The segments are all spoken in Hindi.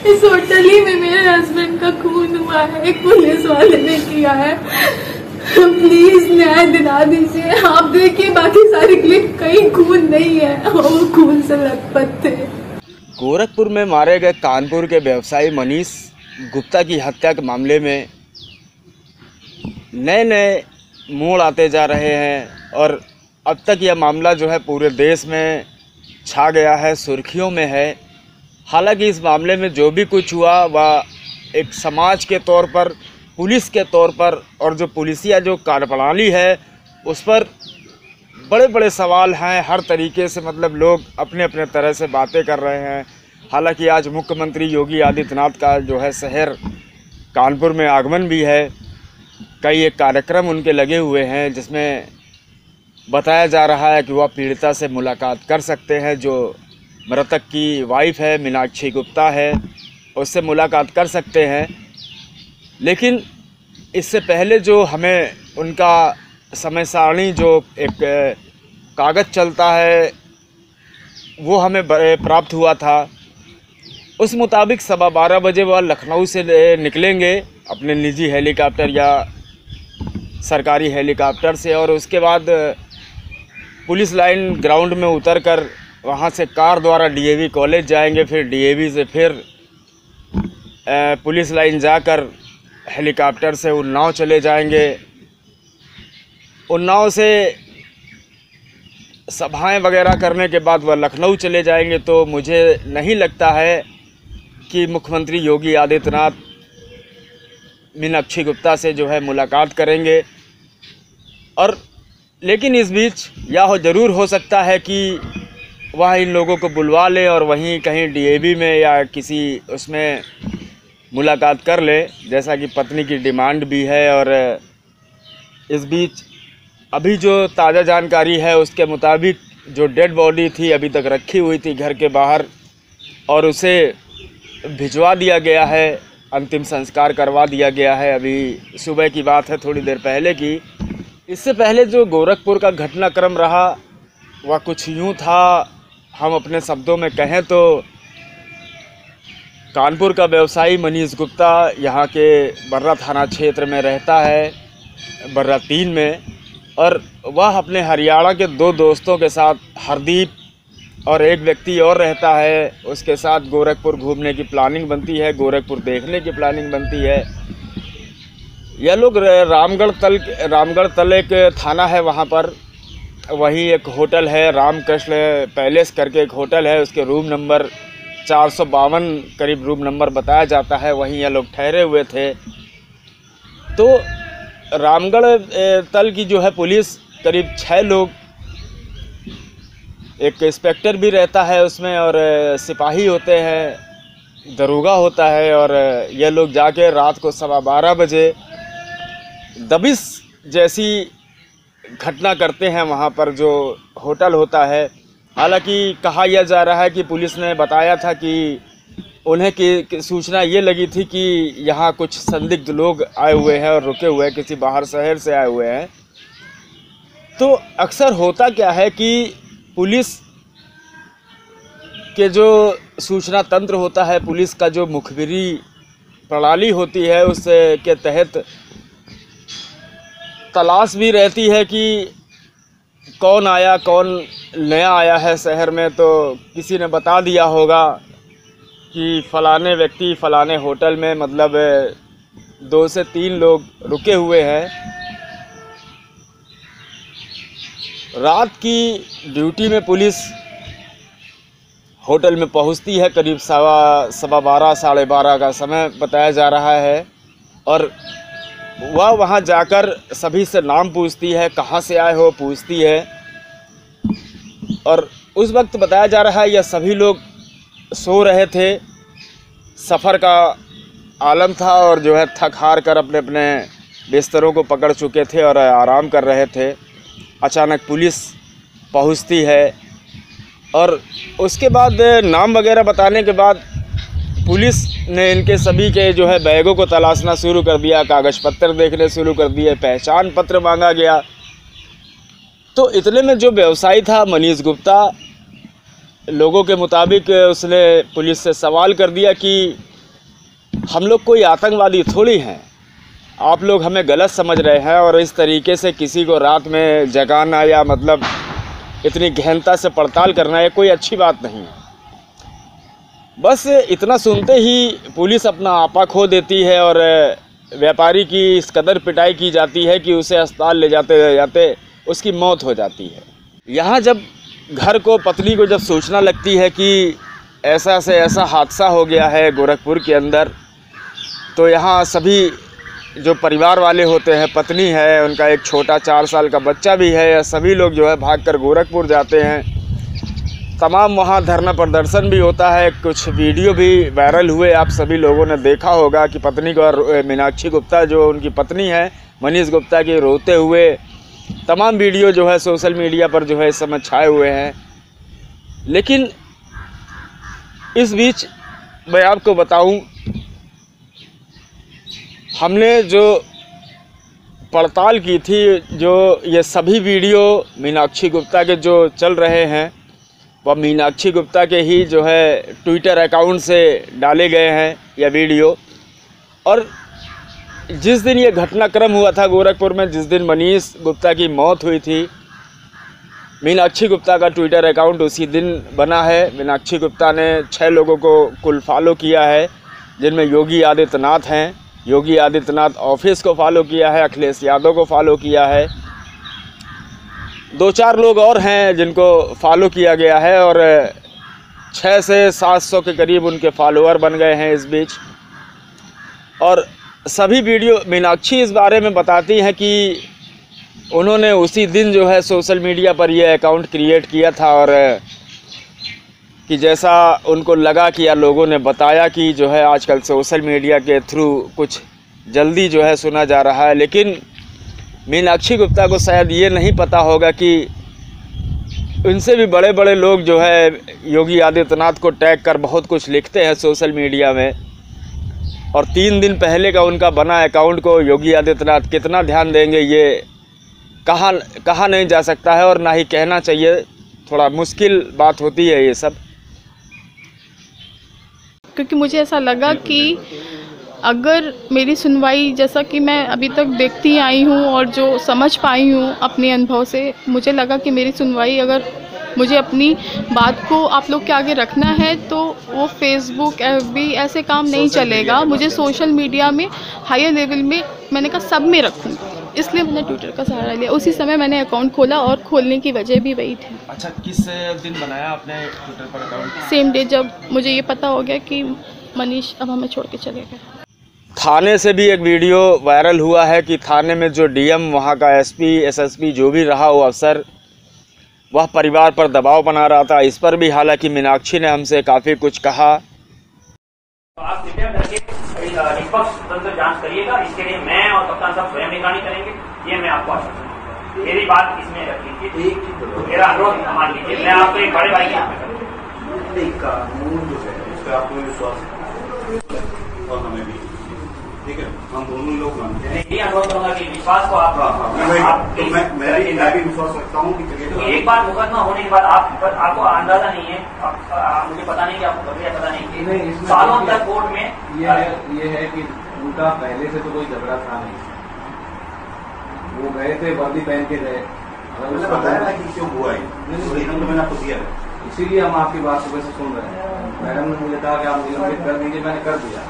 इस होटल ही में मेरे हस्बैंड का खून हुआ है, एक पुलिस वाले ने किया है। प्लीज न्याय दिला दीजिए। आप देखिए बाकी सारी क्लिप, कहीं खून नहीं है, वो खून से लथपथ थे। गोरखपुर में मारे गए कानपुर के व्यवसायी मनीष गुप्ता की हत्या के मामले में नए नए मोड़ आते जा रहे हैं और अब तक यह मामला जो है पूरे देश में छा गया है, सुर्खियों में है। हालांकि इस मामले में जो भी कुछ हुआ वह एक समाज के तौर पर, पुलिस के तौर पर और जो पुलिसिया जो कार्यप्रणाली है उस पर बड़े बड़े सवाल हैं। हर तरीके से मतलब लोग अपने अपने तरह से बातें कर रहे हैं। हालांकि आज मुख्यमंत्री योगी आदित्यनाथ का जो है शहर कानपुर में आगमन भी है। कई एक कार्यक्रम उनके लगे हुए हैं जिसमें बताया जा रहा है कि वह पीड़िता से मुलाकात कर सकते हैं। जो मृतक की वाइफ है मीनाक्षी गुप्ता है, उससे मुलाकात कर सकते हैं। लेकिन इससे पहले जो हमें उनका समय सारणी जो एक कागज़ चलता है वो हमें प्राप्त हुआ था। उस मुताबिक 12:15 बजे वह लखनऊ से निकलेंगे अपने निजी हेलीकॉप्टर या सरकारी हेलीकॉप्टर से, और उसके बाद पुलिस लाइन ग्राउंड में उतरकर वहां से कार द्वारा डीएवी कॉलेज जाएंगे। फिर डीएवी से फिर पुलिस लाइन जाकर हेलीकॉप्टर से उन्नाव चले जाएंगे। उन्नाव से सभाएं वगैरह करने के बाद वह लखनऊ चले जाएंगे। तो मुझे नहीं लगता है कि मुख्यमंत्री योगी आदित्यनाथ मीनाक्षी गुप्ता से जो है मुलाकात करेंगे। और लेकिन इस बीच यह ज़रूर हो सकता है कि वह इन लोगों को बुलवा ले और वहीं कहीं डीएवी में या किसी उसमें मुलाकात कर ले, जैसा कि पत्नी की डिमांड भी है। और इस बीच अभी जो ताज़ा जानकारी है उसके मुताबिक जो डेड बॉडी थी अभी तक रखी हुई थी घर के बाहर और उसे भिजवा दिया गया है, अंतिम संस्कार करवा दिया गया है। अभी सुबह की बात है, थोड़ी देर पहले की। इससे पहले जो गोरखपुर का घटनाक्रम रहा वह कुछ यूँ था, हम अपने शब्दों में कहें तो कानपुर का व्यवसायी मनीष गुप्ता यहाँ के बर्रा थाना क्षेत्र में रहता है, बर्रा 3 में, और वह अपने हरियाणा के 2 दोस्तों के साथ, हरदीप और एक व्यक्ति और रहता है, उसके साथ गोरखपुर घूमने की प्लानिंग बनती है, गोरखपुर देखने की प्लानिंग बनती है। यह लोग रामगढ़ तल एक थाना है, वहाँ पर वही एक होटल है, रामकृष्ण पैलेस करके एक होटल है, उसके रूम नंबर 452 करीब रूम नंबर बताया जाता है, वहीं यह लोग ठहरे हुए थे। तो रामगढ़ तल की जो है पुलिस करीब 6 लोग, एक इंस्पेक्टर भी रहता है उसमें और सिपाही होते हैं, दरोगा होता है, और ये लोग जाके रात को 12:15 बजे दबिश जैसी घटना करते हैं वहाँ पर जो होटल होता है। हालांकि कहा यह जा रहा है कि पुलिस ने बताया था कि उन्हें की सूचना ये लगी थी कि यहाँ कुछ संदिग्ध लोग आए हुए हैं और रुके हुए हैं, किसी बाहर शहर से आए हुए हैं। तो अक्सर होता क्या है कि पुलिस के जो सूचना तंत्र होता है, पुलिस का जो मुखबिरी प्रणाली होती है, उसके के तहत तलाश भी रहती है कि कौन आया, कौन नया आया है शहर में। तो किसी ने बता दिया होगा कि फ़लाने व्यक्ति फ़लाने होटल में मतलब 2 से 3 लोग रुके हुए हैं। रात की ड्यूटी में पुलिस होटल में पहुंचती है, करीब 12:15 साढ़े 12 का समय बताया जा रहा है, और वह वहां जाकर सभी से नाम पूछती है, कहां से आए हो पूछती है। और उस वक्त बताया जा रहा है यह सभी लोग सो रहे थे, सफ़र का आलम था और जो है थक हार कर अपने अपने बिस्तरों को पकड़ चुके थे और आराम कर रहे थे। अचानक पुलिस पहुंचती है और उसके बाद नाम वगैरह बताने के बाद पुलिस ने इनके सभी के जो है बैगों को तलाशना शुरू कर दिया, कागज़ पत्र देखने शुरू कर दिए, पहचान पत्र मांगा गया। तो इतने में जो व्यवसायी था मनीष गुप्ता, लोगों के मुताबिक उसने पुलिस से सवाल कर दिया कि हम लोग कोई आतंकवादी थोड़ी हैं। आप लोग हमें गलत समझ रहे हैं और इस तरीके से किसी को रात में जगाना या मतलब इतनी गहनता से पड़ताल करना ये कोई अच्छी बात नहीं है। बस इतना सुनते ही पुलिस अपना आपा खो देती है और व्यापारी की इस कदर पिटाई की जाती है कि उसे अस्पताल ले जाते उसकी मौत हो जाती है। यहाँ जब घर को पत्नी को जब सूचना लगती है कि ऐसा से ऐसा हादसा हो गया है गोरखपुर के अंदर, तो यहाँ सभी जो परिवार वाले होते हैं, पत्नी है, उनका एक छोटा 4 साल का बच्चा भी है, सभी लोग जो है भागकर गोरखपुर जाते हैं। तमाम वहाँ धरना प्रदर्शन भी होता है, कुछ वीडियो भी वायरल हुए, आप सभी लोगों ने देखा होगा कि पत्नी को मीनाक्षी गुप्ता जो उनकी पत्नी है मनीष गुप्ता की रोते हुए तमाम वीडियो जो है सोशल मीडिया पर जो है इस समय छाए हुए हैं। लेकिन इस बीच मैं आपको बताऊं, हमने जो पड़ताल की थी, जो ये सभी वीडियो मीनाक्षी गुप्ता के जो चल रहे हैं वह मीनाक्षी गुप्ता के ही जो है ट्विटर अकाउंट से डाले गए हैं यह वीडियो। और जिस दिन ये घटनाक्रम हुआ था गोरखपुर में, जिस दिन मनीष गुप्ता की मौत हुई थी, मीनाक्षी गुप्ता का ट्विटर अकाउंट उसी दिन बना है। मीनाक्षी गुप्ता ने 6 लोगों को कुल फॉलो किया है, जिनमें योगी आदित्यनाथ हैं, योगी आदित्यनाथ ऑफिस को फॉलो किया है, अखिलेश यादव को फॉलो किया है, 2-4 लोग और हैं जिनको फॉलो किया गया है और 600 से 700 के करीब उनके फॉलोअर बन गए हैं इस बीच। और सभी वीडियो मीनाक्षी इस बारे में बताती हैं कि उन्होंने उसी दिन जो है सोशल मीडिया पर ये अकाउंट क्रिएट किया था और कि जैसा उनको लगा कि या लोगों ने बताया कि जो है आजकल सोशल मीडिया के थ्रू कुछ जल्दी जो है सुना जा रहा है। लेकिन मीनाक्षी गुप्ता को शायद ये नहीं पता होगा कि उनसे भी बड़े बड़े लोग जो है योगी आदित्यनाथ को टैग कर बहुत कुछ लिखते हैं सोशल मीडिया में, और 3 दिन पहले का उनका बना अकाउंट को योगी आदित्यनाथ कितना ध्यान देंगे ये कहा नहीं जा सकता है और ना ही कहना चाहिए। थोड़ा मुश्किल बात होती है ये सब, क्योंकि मुझे ऐसा लगा कि अगर मेरी सुनवाई, जैसा कि मैं अभी तक देखती आई हूँ और जो समझ पाई हूँ अपने अनुभव से, मुझे लगा कि मेरी सुनवाई, अगर मुझे अपनी बात को आप लोग के आगे रखना है तो वो फेसबुक, FB ऐसे काम नहीं चलेगा। मुझे सोशल मीडिया में हायर लेवल में, मैंने कहा सब में रखूँगी, इसलिए मैंने ट्विटर का सहारा लिया। उसी समय मैंने अकाउंट खोला और खोलने की वजह भी वही थी। अच्छा, किस दिन बनाया आपने ट्विटर पर अकाउंट? सेम डे जब मुझे ये पता हो गया कि मनीष अब हमें छोड़ के चले गए। थाने से भी एक वीडियो वायरल हुआ है कि थाने में जो DM वहाँ का SP SSP जो भी रहा वो अफसर, वह परिवार पर दबाव बना रहा था। इस पर भी हालांकि मीनाक्षी ने हमसे काफ़ी कुछ कहा। आप कृपया करके निष्पक्ष स्वतंत्र जांच करिएगा, इसके लिए मैं और कप्तान साहब स्वयं निगरानी करेंगे, ये मैं आपको आश्वासन देता हूं। मेरी बात इसमें रख लीजिए, मेरा अनुरोध मान लीजिए, मैं आपको एक बड़े भाई की कानून जो है उस पर आपको विश्वास और हमें भी, ठीक है, हम दोनों लोग मानते हैं। ये अनुरोध करूंगा कि विश्वास को आप मैं भी विश्वास रखता हूँ कि एक बार मुकदमा होने के बाद आपको अंदाजा नहीं है, मुझे पता नहीं कि आपको प्रक्रिया पता नहीं, सालों तक कोर्ट में ये है कि उनका पहले से तो कोई झगड़ा था नहीं, वो गए थे वर्दी पहन के गए, मैंने बताया ना कि क्यों हुआ है, मैंने आपको दिया है, इसीलिए हम आपकी बात सुबह से सुन रहे हैं। मैडम ने मुझे कहा कि आप निलंबित कर दीजिए, मैंने कर दिया,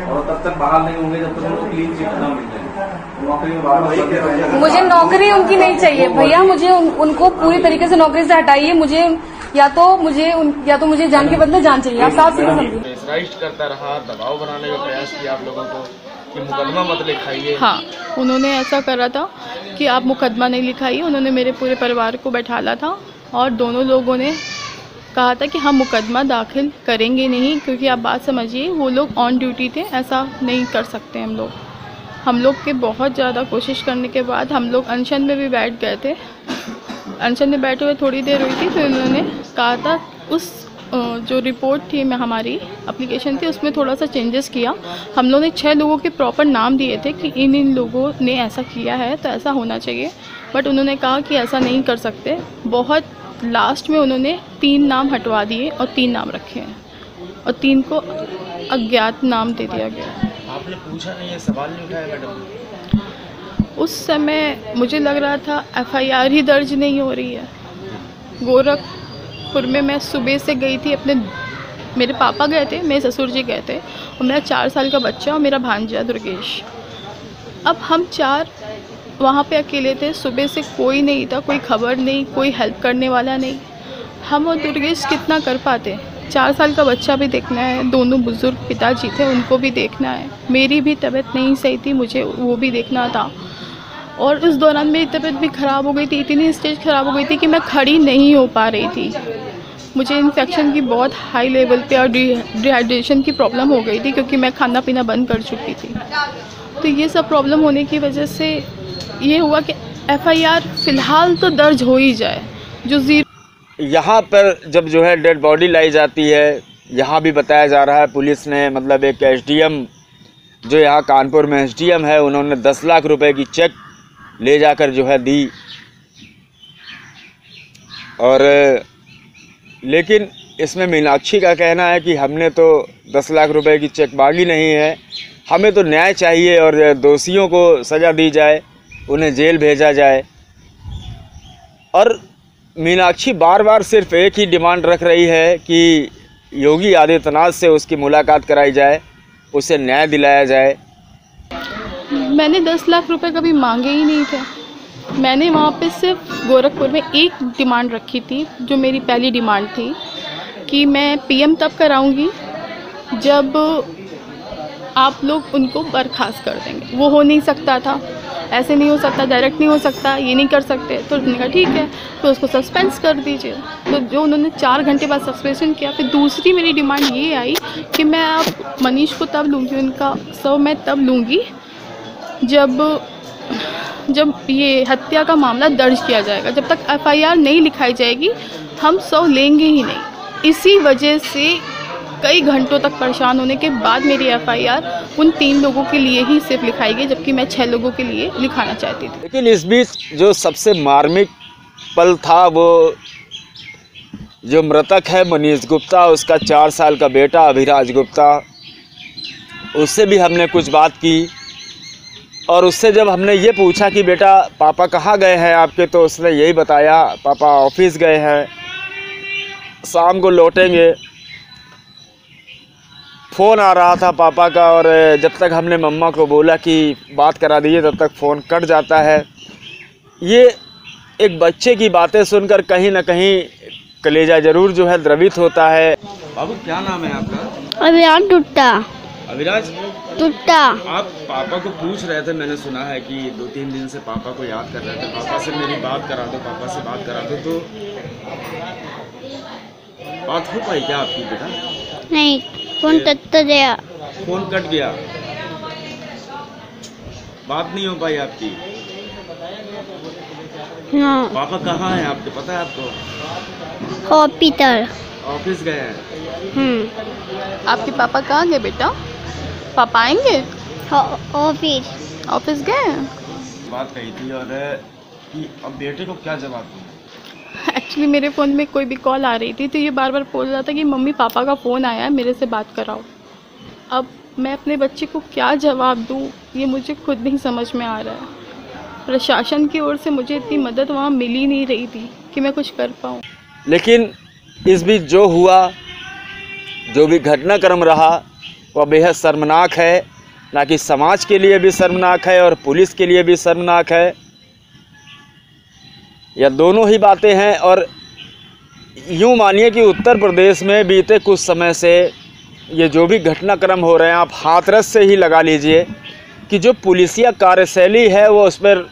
और तब तक बाहर नहीं होंगे जब तक उनको क्लीन चिट न मिल जाए, नौकरी में बाहर। मुझे नौकरी उनकी नहीं चाहिए भैया, मुझे उनको पूरी तरीके से नौकरी से हटाइए। मुझे या तो मुझे जान के बदले जान चाहिए। आप साफ सीधे समझिए। प्रेशराइज करता रहा, दबाव बनाने का प्रयास किया आप लोगों को कि मुकदमा मत लिखाइए। हाँ, उन्होंने ऐसा करा था कि आप मुकदमा नहीं लिखाइए। उन्होंने मेरे पूरे परिवार को बैठाला था और दोनों लोगों ने कहा था कि हम मुकदमा दाखिल करेंगे नहीं, क्योंकि आप बात समझिए, वो लोग ऑन ड्यूटी थे, ऐसा नहीं कर सकते हम लोग के बहुत ज़्यादा कोशिश करने के बाद हम लोग अनशन में भी बैठ गए थे। अनशन में बैठे हुए थोड़ी देर हुई थी, फिर उन्होंने कहा था उस जो रिपोर्ट थी में हमारी एप्लीकेशन थी उसमें थोड़ा सा चेंजेस किया। हम लोगों ने 6 लोगों के प्रॉपर नाम दिए थे कि इन लोगों ने ऐसा किया है तो ऐसा होना चाहिए, बट उन्होंने कहा कि ऐसा नहीं कर सकते। बहुत लास्ट में उन्होंने 3 नाम हटवा दिए और 3 नाम रखे हैं। और 3 को अज्ञात नाम दे दिया गया। आपने पूछा नहीं है, सवाल नहीं उठाया मैडम? उस समय मुझे लग रहा था FIR ही दर्ज नहीं हो रही है। गोरखपुर में मैं सुबह से गई थी, मेरे पापा गए थे, मेरे ससुर जी गए थे और मेरा 4 साल का बच्चा और मेरा भांजा दुर्गेश। अब हम 4 वहाँ पे अकेले थे। सुबह से कोई नहीं था, कोई खबर नहीं, कोई हेल्प करने वाला नहीं। हम और दुर्गेश कितना कर पाते? 4 साल का बच्चा भी देखना है, दोनों बुज़ुर्ग पिताजी थे, उनको भी देखना है। मेरी भी तबीयत नहीं सही थी, मुझे वो भी देखना था। और उस दौरान मेरी तबीयत भी ख़राब हो गई थी, इतनी स्टेज ख़राब हो गई थी कि मैं खड़ी नहीं हो पा रही थी। मुझे इन्फेक्शन की बहुत हाई लेवल पे और डिहाइड्रेशन की प्रॉब्लम हो गई थी, क्योंकि मैं खाना पीना बंद कर चुकी थी। तो ये सब प्रॉब्लम होने की वजह से ये हुआ कि FIR फ़िलहाल तो दर्ज हो ही जाए। जो यहाँ पर जब जो है डेड बॉडी लाई जाती है, यहाँ भी बताया जा रहा है पुलिस ने, मतलब एक SDM जो यहाँ कानपुर में SDM है, उन्होंने 10 लाख रुपए की चेक ले जाकर जो है दी। और लेकिन इसमें मीनाक्षी का कहना है कि हमने तो 10 लाख रुपए की चेक मांगी नहीं है, हमें तो न्याय चाहिए और दोषियों को सज़ा दी जाए, उन्हें जेल भेजा जाए। और मीनाक्षी बार बार सिर्फ एक ही डिमांड रख रही है कि योगी आदित्यनाथ से उसकी मुलाकात कराई जाए, उसे न्याय दिलाया जाए। मैंने 10 लाख रुपए कभी मांगे ही नहीं थे। मैंने वहाँ पे सिर्फ गोरखपुर में एक डिमांड रखी थी, जो मेरी पहली डिमांड थी कि मैं PM तब कराऊंगी जब आप लोग उनको बर्खास्त कर देंगे। वो हो नहीं सकता था, ऐसे नहीं हो सकता, डायरेक्ट नहीं हो सकता, ये नहीं कर सकते। तो उन्होंने कहा ठीक है, तो उसको सस्पेंस कर दीजिए। तो जो उन्होंने 4 घंटे बाद सस्पेंशन किया। फिर दूसरी मेरी डिमांड ये आई कि मैं अब मनीष को तब लूँगी, उनका शव मैं तब लूँगी जब ये हत्या का मामला दर्ज किया जाएगा। जब तक FIR नहीं लिखाई जाएगी हम शव लेंगे ही नहीं। इसी वजह से कई घंटों तक परेशान होने के बाद मेरी FIR उन 3 लोगों के लिए ही सिर्फ लिखाई गई, जबकि मैं 6 लोगों के लिए लिखाना चाहती थी। लेकिन इस बीच जो सबसे मार्मिक पल था, वो जो मृतक है मनीष गुप्ता, उसका 4 साल का बेटा अभिराज गुप्ता, उससे भी हमने कुछ बात की। और उससे जब हमने ये पूछा कि बेटा पापा कहाँ गए हैं आपके, तो उसने यही बताया पापा ऑफिस गए हैं, शाम को लौटेंगे। फ़ोन आ रहा था पापा का, और जब तक हमने मम्मा को बोला कि बात करा दीजिए तब तक फ़ोन कट जाता है। ये एक बच्चे की बातें सुनकर कहीं ना कहीं कलेजा ज़रूर जो है द्रवित होता है। बाबू क्या नाम है आपका? अभिराज टुट्टा। अभिराज टुट्टा। आप पापा को पूछ रहे थे, मैंने सुना है कि 2-3 दिन से पापा को याद कर रहे थे, पापा से मेरी बात करा दो, पापा से बात करा दो। तो बात हो पाई क्या आपकी बेटा? नहीं, फोन कट गया। फोन कट गया, बात नहीं हो पाई आपकी? हाँ। पापा कहाँ हैं आपके, पता है आपको? हॉस्पिटल। ऑफिस गए हैं। आपके पापा कहाँ गए बेटा? पापा आएंगे? ऑफिस गए हैं। बात कही थी और कि अब बेटे को क्या जवाब दूँ? एक्चुअली मेरे फ़ोन में कोई भी कॉल आ रही थी, तो ये बार बार बोल रहा था कि मम्मी पापा का फ़ोन आया है, मेरे से बात कराओ। अब मैं अपने बच्चे को क्या जवाब दूँ, ये मुझे खुद नहीं समझ में आ रहा है। प्रशासन की ओर से मुझे इतनी मदद वहाँ मिल ही नहीं रही थी कि मैं कुछ कर पाऊँ। लेकिन इस बीच जो हुआ, जो भी घटनाक्रम रहा, वह बेहद शर्मनाक है। ना कि समाज के लिए भी शर्मनाक है और पुलिस के लिए भी शर्मनाक है। यह दोनों ही बातें हैं। और यूँ मानिए कि उत्तर प्रदेश में बीते कुछ समय से ये जो भी घटनाक्रम हो रहे हैं, आप हाथरस से ही लगा लीजिए कि जो पुलिसिया कार्यशैली है वो उस पर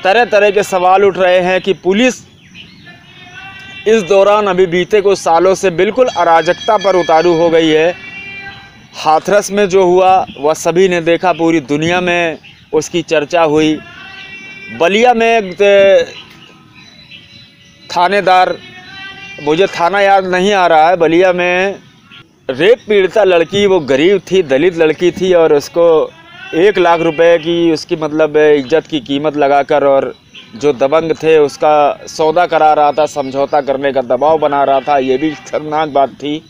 तरह तरह के सवाल उठ रहे हैं कि पुलिस इस दौरान अभी बीते कुछ सालों से बिल्कुल अराजकता पर उतारू हो गई है। हाथरस में जो हुआ वह सभी ने देखा, पूरी दुनिया में उसकी चर्चा हुई। बलिया में थानेदार, मुझे थाना याद नहीं आ रहा है, बलिया में रेप पीड़िता लड़की, वो गरीब थी, दलित लड़की थी, और उसको 1 लाख रुपए की उसकी मतलब इज्जत की कीमत लगाकर, और जो दबंग थे उसका सौदा करा रहा था, समझौता करने का दबाव बना रहा था। ये भी शर्मनाक बात थी।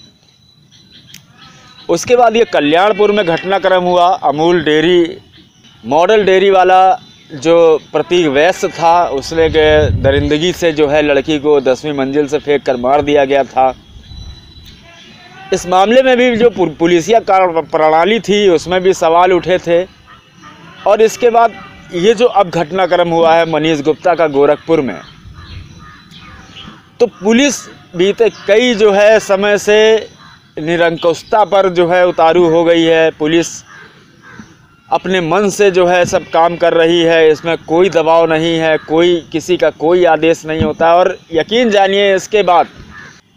उसके बाद ये कल्याणपुर में घटनाक्रम हुआ। अमूल डेयरी मॉडल डेयरी वाला जो प्रतीक वैश्य था, उसने के दरिंदगी से जो है लड़की को 10वीं मंजिल से फेंक कर मार दिया गया था। इस मामले में भी जो पुलिसिया प्रणाली थी उसमें भी सवाल उठे थे। और इसके बाद ये जो अब घटनाक्रम हुआ है मनीष गुप्ता का गोरखपुर में, तो पुलिस बीते कई जो है समय से निरंकुशता पर जो है उतारू हो गई है। पुलिस अपने मन से जो है सब काम कर रही है, इसमें कोई दबाव नहीं है, कोई किसी का कोई आदेश नहीं होता। और यकीन जानिए इसके बाद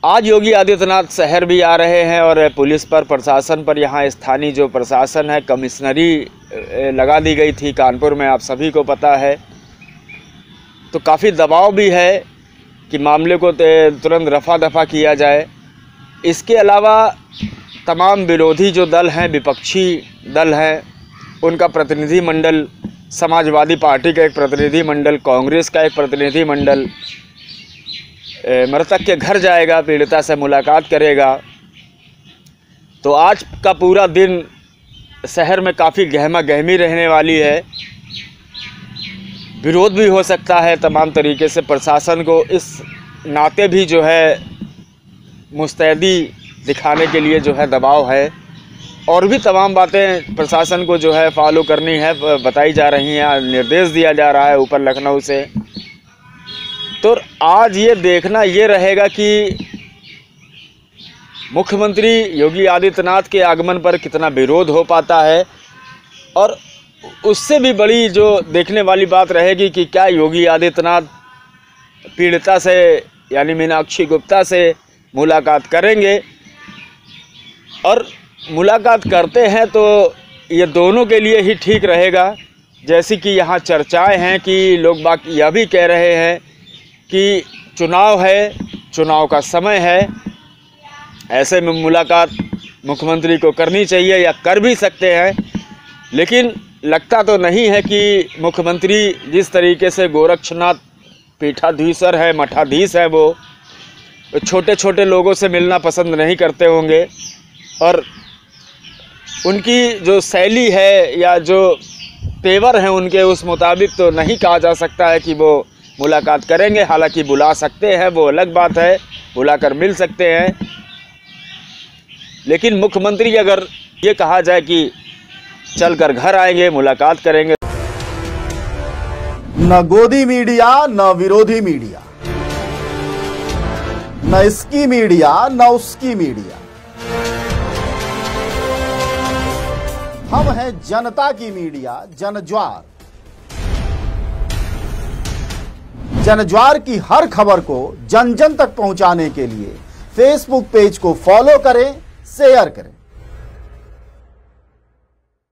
आज योगी आदित्यनाथ शहर भी आ रहे हैं और पुलिस पर, प्रशासन पर, यहाँ स्थानीय जो प्रशासन है, कमिश्नरी लगा दी गई थी कानपुर में, आप सभी को पता है। तो काफ़ी दबाव भी है कि मामले को तुरंत रफा दफा किया जाए। इसके अलावा तमाम विरोधी जो दल हैं, विपक्षी दल हैं, उनका प्रतिनिधिमंडल, समाजवादी पार्टी का एक प्रतिनिधिमंडल, कांग्रेस का एक प्रतिनिधिमंडल मृतक के घर जाएगा, पीड़िता से मुलाकात करेगा। तो आज का पूरा दिन शहर में काफ़ी गहमा गहमी रहने वाली है। विरोध भी हो सकता है तमाम तरीके से। प्रशासन को इस नाते भी जो है मुस्तैदी दिखाने के लिए जो है दबाव है। और भी तमाम बातें प्रशासन को जो है फॉलो करनी है, बताई जा रही हैं, निर्देश दिया जा रहा है ऊपर लखनऊ से। तो आज ये देखना ये रहेगा कि मुख्यमंत्री योगी आदित्यनाथ के आगमन पर कितना विरोध हो पाता है। और उससे भी बड़ी जो देखने वाली बात रहेगी कि क्या योगी आदित्यनाथ पीड़िता से यानी मीनाक्षी गुप्ता से मुलाकात करेंगे। और मुलाकात करते हैं तो ये दोनों के लिए ही ठीक रहेगा। जैसी कि यहाँ चर्चाएं हैं कि लोग बाकी यह भी कह रहे हैं कि चुनाव है, चुनाव का समय है, ऐसे में मुलाकात मुख्यमंत्री को करनी चाहिए या कर भी सकते हैं। लेकिन लगता तो नहीं है कि मुख्यमंत्री जिस तरीके से गोरक्षनाथ पीठाधीश्वर है, मठाधीश है, वो छोटे छोटे लोगों से मिलना पसंद नहीं करते होंगे। और उनकी जो शैली है या जो तेवर हैं उनके, उस मुताबिक तो नहीं कहा जा सकता है कि वो मुलाकात करेंगे। हालांकि बुला सकते हैं, वो अलग बात है, बुलाकर मिल सकते हैं। लेकिन मुख्यमंत्री अगर ये कहा जाए कि चलकर घर आएंगे, मुलाकात करेंगे। न गोदी मीडिया, न विरोधी मीडिया, न इसकी मीडिया, न उसकी मीडिया। हम हैं जनता की मीडिया, जनज्वार। जनज्वार की हर खबर को जन जन तक पहुंचाने के लिए फेसबुक पेज को फॉलो करें, शेयर करें।